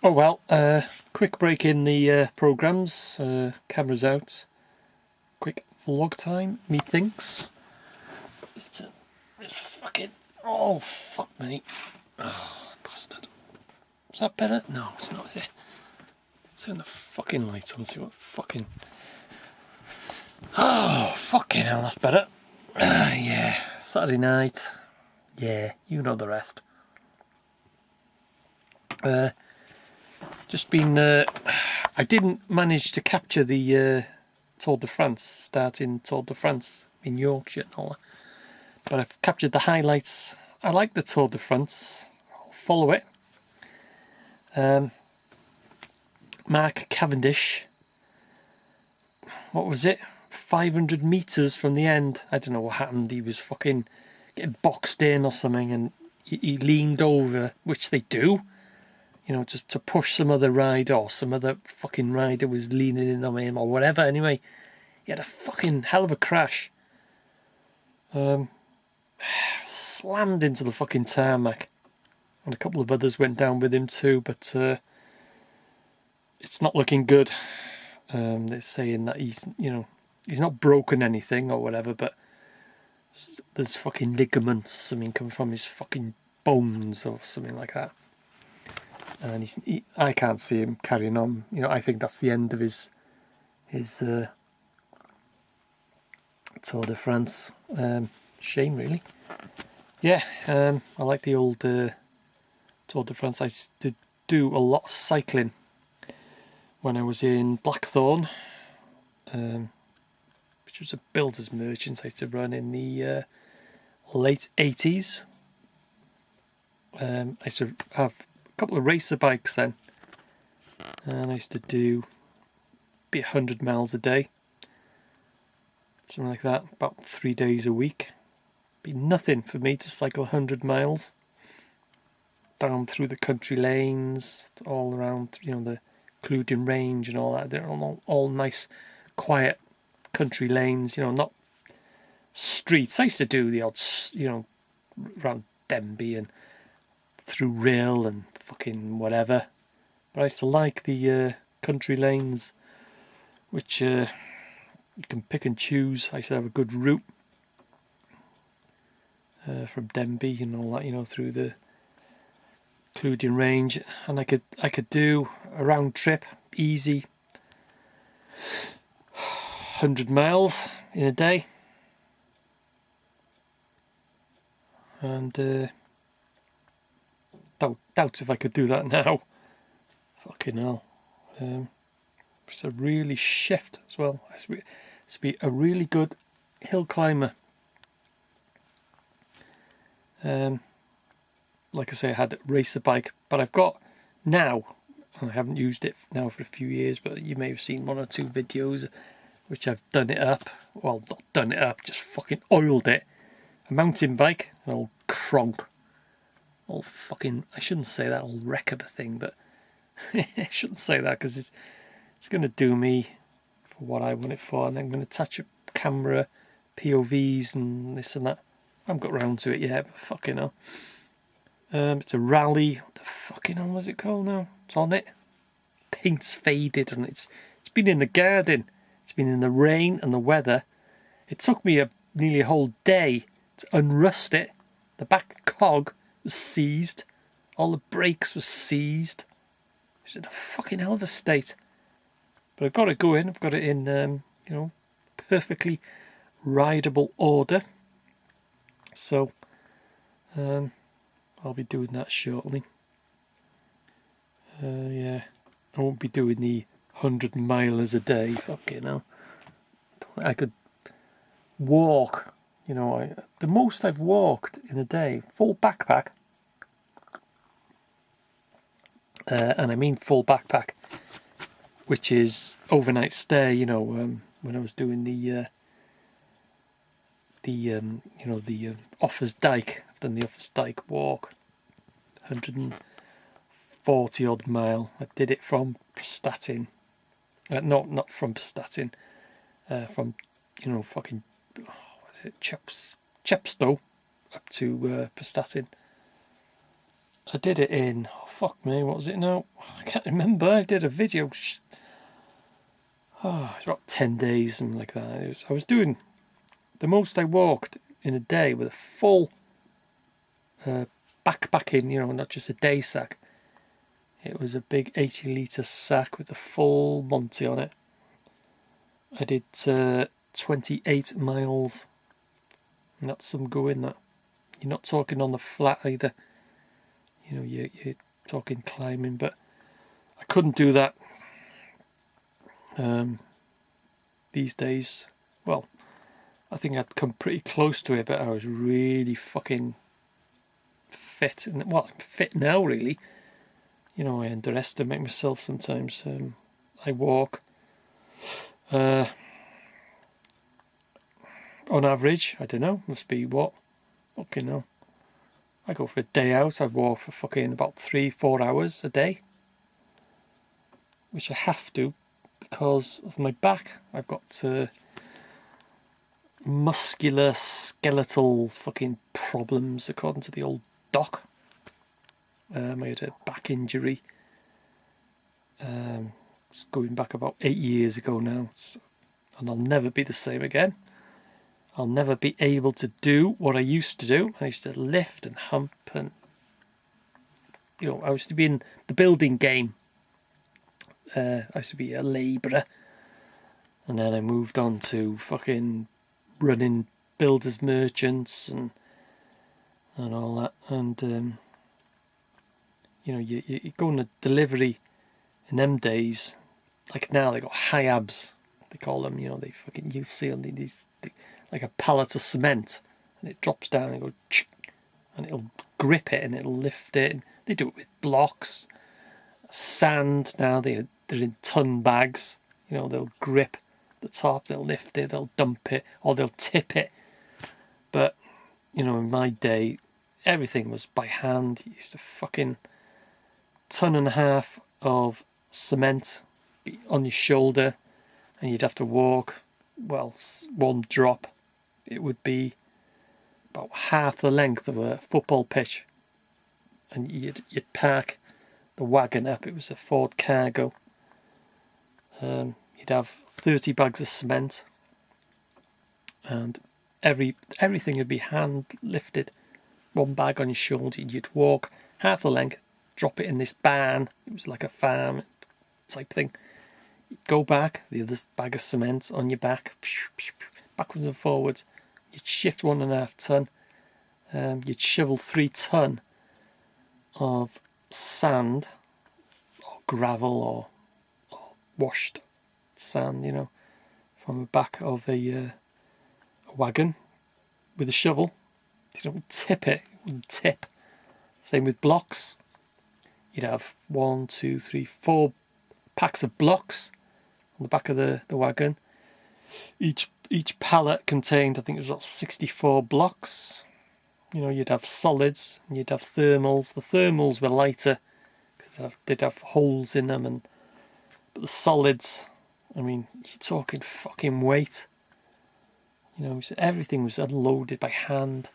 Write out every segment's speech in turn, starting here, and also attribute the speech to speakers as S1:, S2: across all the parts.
S1: Oh well, quick break in the programmes, cameras out, quick vlog time, methinks. It's fucking, oh fuck me, oh bastard. Is that better? No, it's not, is it? Turn the fucking light on, see what fucking, oh fucking hell, that's better. Yeah, Saturday night, yeah, you know the rest. Just been, I didn't manage to capture the Tour de France, starting Tour de France in Yorkshire and all that. But I've captured the highlights. I like the Tour de France. I'll follow it. Mark Cavendish. What was it? 500 metres from the end. I don't know what happened. He was fucking getting boxed in or something, and he leaned over, which they do. You know, just to push some other rider, or some other fucking rider was leaning in on him or whatever. Anyway, he had a fucking hell of a crash. Slammed into the fucking tarmac. And a couple of others went down with him too, but it's not looking good. They're saying that he's not broken anything or whatever, but there's fucking ligaments, something coming from his fucking bones or something like that. And I can't see him carrying on. You know, I think that's the end of his Tour de France. Shame, really. Yeah, I like the old Tour de France. I used to do a lot of cycling when I was in Blackthorn, which was a builder's merchant I used to run in the late 80s. I used to have a couple of racer bikes then, and I used to do be 100 miles a day, something like that, about 3 days a week. Be nothing for me to cycle 100 miles down through the country lanes, all around, you know, the Clwydyn Range and all that. They're all nice, quiet country lanes, you know, not streets. I used to do the odd, you know, around Denby and through Rill and fucking whatever. But I used to like the country lanes, which you can pick and choose. I used to have a good route from Denby and all that, you know, through the Clwydyn Range, and I could do a round trip, easy, 100 miles in a day, and doubt if I could do that now. Fucking hell. It's a really shift as well. It's to be a really good hill climber. Like I say, I had a racer bike, but I've got now, and I haven't used it now for a few years, but you may have seen one or two videos which I've done it up. Well, not done it up, just fucking oiled it. A mountain bike, an old cronk. Old fucking, I shouldn't say that, old wreck of a thing, but I shouldn't say that because it's going to do me for what I want it for, and I'm going to touch up camera, POVs and this and that. I haven't got round to it yet, but fucking hell. It's a rally. What the fucking hell was it called now? It's on it. Paint's faded and it's been in the garden. It's been in the rain and the weather. It took me nearly a whole day to unrust it. The back cog was seized. All the brakes were seized. It's in a fucking hell of a state. But I've got it going. I've got it in, you know, perfectly rideable order. So, I'll be doing that shortly. Yeah, I won't be doing the 100 milers a day. Fucking hell. I could walk, you know, the most I've walked in a day, full backpack, and I mean full backpack, which is overnight stay, you know, when I was doing the Offas Dyke. I've done the Offas Dyke walk, 140 odd mile. I did it from Prestatyn, not from Prestatyn, from, you know, fucking, Chepstow up to Prestatyn. I did it in, oh, fuck me, what was it now? I can't remember. I did a video. It's about 10 days, something like that. I was doing the most I walked in a day with a full backpacking, you know, not just a day sack. It was a big 80-litre sack with a full Monty on it. I did 28 miles. And that's some going, that. You're not talking on the flat either. You know, you're talking climbing, but I couldn't do that these days. Well, I think I'd come pretty close to it, but I was really fucking fit. And well, I'm fit now, really. You know, I underestimate myself sometimes. I walk, on average, I don't know, must be what? Fucking hell. I go for a day out, I walk for fucking about 3-4 hours a day. Which I have to because of my back. I've got muscular, skeletal fucking problems, according to the old doc. I had a back injury. It's going back about 8 years ago now. And I'll never be the same again. I'll never be able to do what I used to do. I used to lift and hump and, you know, I used to be in the building game. I used to be a labourer. And then I moved on to fucking running builders merchants and all that. And, you know, you go on a delivery in them days. Like now they got high abs, they call them, you know, you see on these like a pallet of cement, and it drops down and goes, and it'll grip it and it'll lift it. And they do it with blocks, sand. Now they're in ton bags. You know, they'll grip the top, they'll lift it, they'll dump it, or they'll tip it. But you know, in my day, everything was by hand. You used to fucking 1.5 tons of cement be on your shoulder, and you'd have to walk. Well, one drop, it would be about half the length of a football pitch, and you'd park the wagon up. It was a Ford Cargo. You'd have 30 bags of cement, and everything would be hand lifted. One bag on your shoulder. You'd walk half the length, drop it in this barn. It was like a farm type thing. You'd go back, the other bag of cement on your back, backwards and forwards. You'd shift 1.5 ton. You'd shovel 3 ton of sand or gravel or washed sand, you know, from the back of a wagon with a shovel. You don't tip it, it wouldn't tip. Same with blocks. You'd have 1, 2, 3, 4 packs of blocks on the back of the wagon. Each pallet contained, I think it was about 64 blocks. You know, you'd have solids and you'd have thermals. The thermals were lighter because they'd have holes in them, but the solids, I mean, you're talking fucking weight. You know, so everything was unloaded by hand.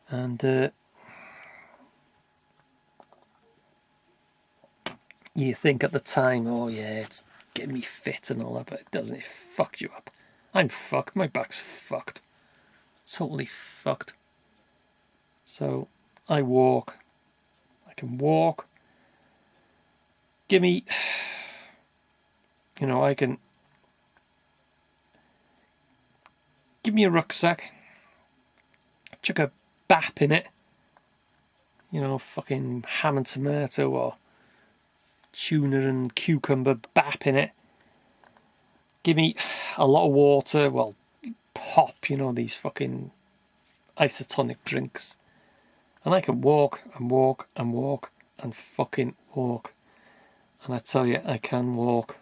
S1: And you think at the time, oh yeah, it's getting me fit and all that, but it doesn't. It fucked you up. I'm fucked. My back's fucked. Totally fucked. So I walk. I can walk. Give me, you know, I can. Give me a rucksack. Chuck a bap in it. You know, fucking ham and tomato or tuna and cucumber bap in it. Give me a lot of water. Well, pop, you know, these fucking isotonic drinks. And I can walk and walk and walk and fucking walk. And I tell you, I can walk.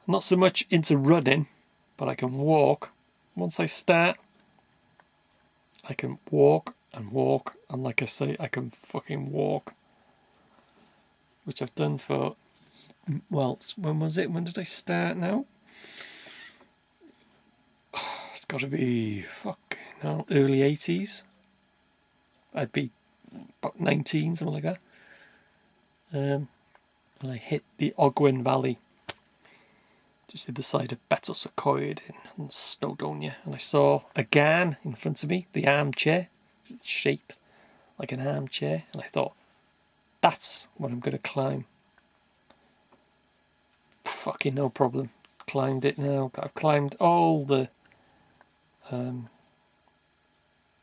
S1: Not so much into running, but I can walk. Once I start, I can walk and walk. And like I say, I can fucking walk. Which I've done for, well, when was it? When did I start now? It's got to be, early 80s. I'd be about 19, something like that. And I hit the Ogwen Valley, just either side of Betws-y-Coed in Snowdonia, and I saw a garn in front of me, the armchair, it's shaped like an armchair, and I thought, that's what I'm going to climb. Fucking no problem. Climbed it now. I've climbed all the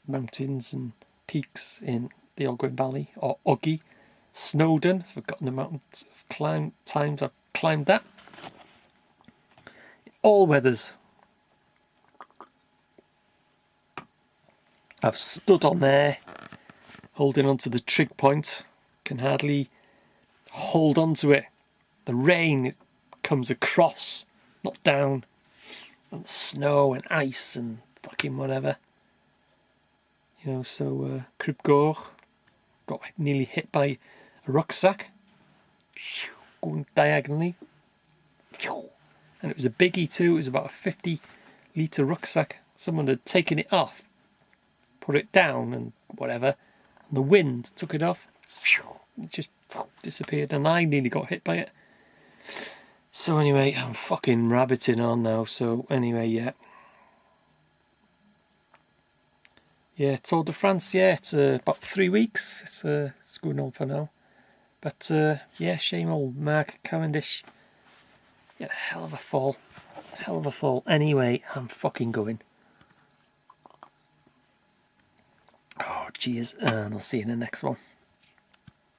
S1: mountains and peaks in the Ogwen Valley, or Oggy. Snowdon, forgotten the amount of times I've climbed that. All weathers. I've stood on there, holding onto the trig point. Can hardly hold onto it. The rain, it comes across, not down. And snow and ice and fucking whatever. You know, so Cribgoch got nearly hit by a rucksack going diagonally, and it was a biggie too. It was about a 50-litre rucksack. Someone had taken it off, put it down and whatever, and the wind took it off. It just disappeared, and I nearly got hit by it. So anyway, I'm fucking rabbiting on now. So anyway, yeah, Tour de France, yeah, it's about 3 weeks. It's going on for now. But yeah, shame old Mark Cavendish. He had a hell of a fall. Hell of a fall. Anyway, I'm fucking going. Oh, cheers, and I'll see you in the next one.